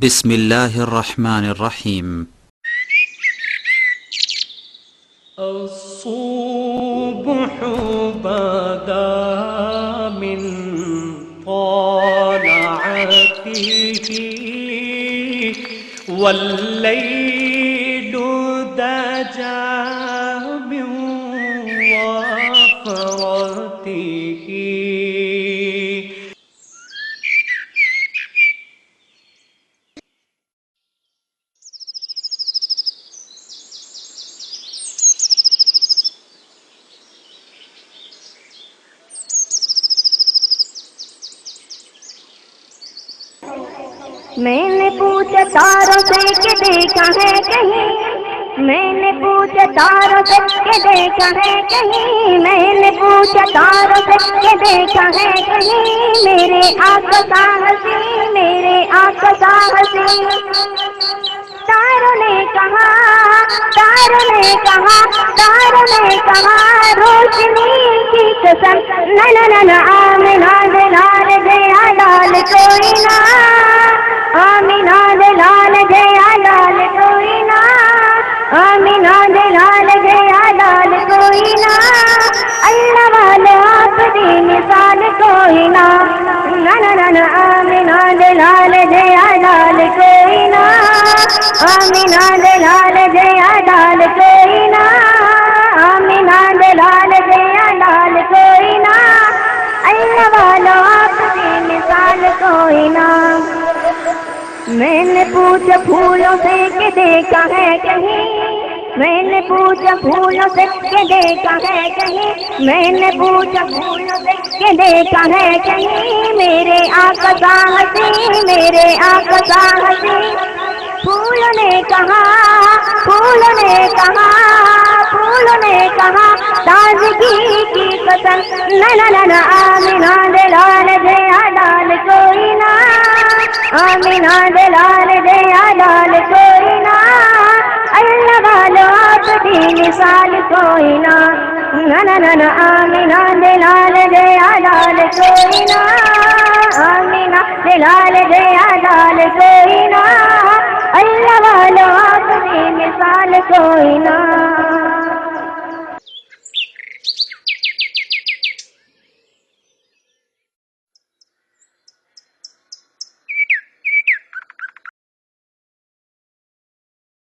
बिस्मिल्लाहिर्रहमानिर्रहीम। अस्सुब्हु बदा मिन तलअतिही वल्लैलु दजा मिन वफ़रतिही। मैंने पूछा तारों से कि देखा है कहीं, मैंने पूछा तारों से कि देखा है कहीं, मैंने पूछा तारों से कि देखा है कहीं, मेरे आका साहसी, मेरे आका साहसी। तारों ने कहा, तारों ने कहा, तारों ने कहा, रोशनी की कसम, न न न न आमिना दिलाल गया लाल कोई ना, आमिना दिलाल गया लाल कोई ना, आमिना दिलाल गया लाल कोई ना, अल्लाह वाले आपकी मिसाल कोई ना, न न न न आमिना दिलाल गया लाल कोई ना, आमिना दिलाल गया लाल कोई ना, आमिना दिलाल गया लाल कोई ना, अल्लाह वाला आपकी मिसाल कोई ना। मैंने पूछा फूलों से कि देखा है कहीं, मैंने पूछा फूलों से कि देखा है कहीं, मैंने पूछा फूलों से कि देखा है कहीं, मेरे आका साहसी, मेरे आका साहसी। फूलों ने कहा, फूलों ने कहा, फूलों ने कहा, ताजगी की कसम, न न न न आमिना दिलाल गया लाल कोई ना, आमिना दिलाल गया लाल कोई ना, अल्लाह वालों आपकी मिसाल कोई ना, न न न न आमिना दिलाल गया लाल कोई ना, आमिना दिलाल गया लाल कोई ना, अल्लाह वालों आपकी मिसाल कोई ना।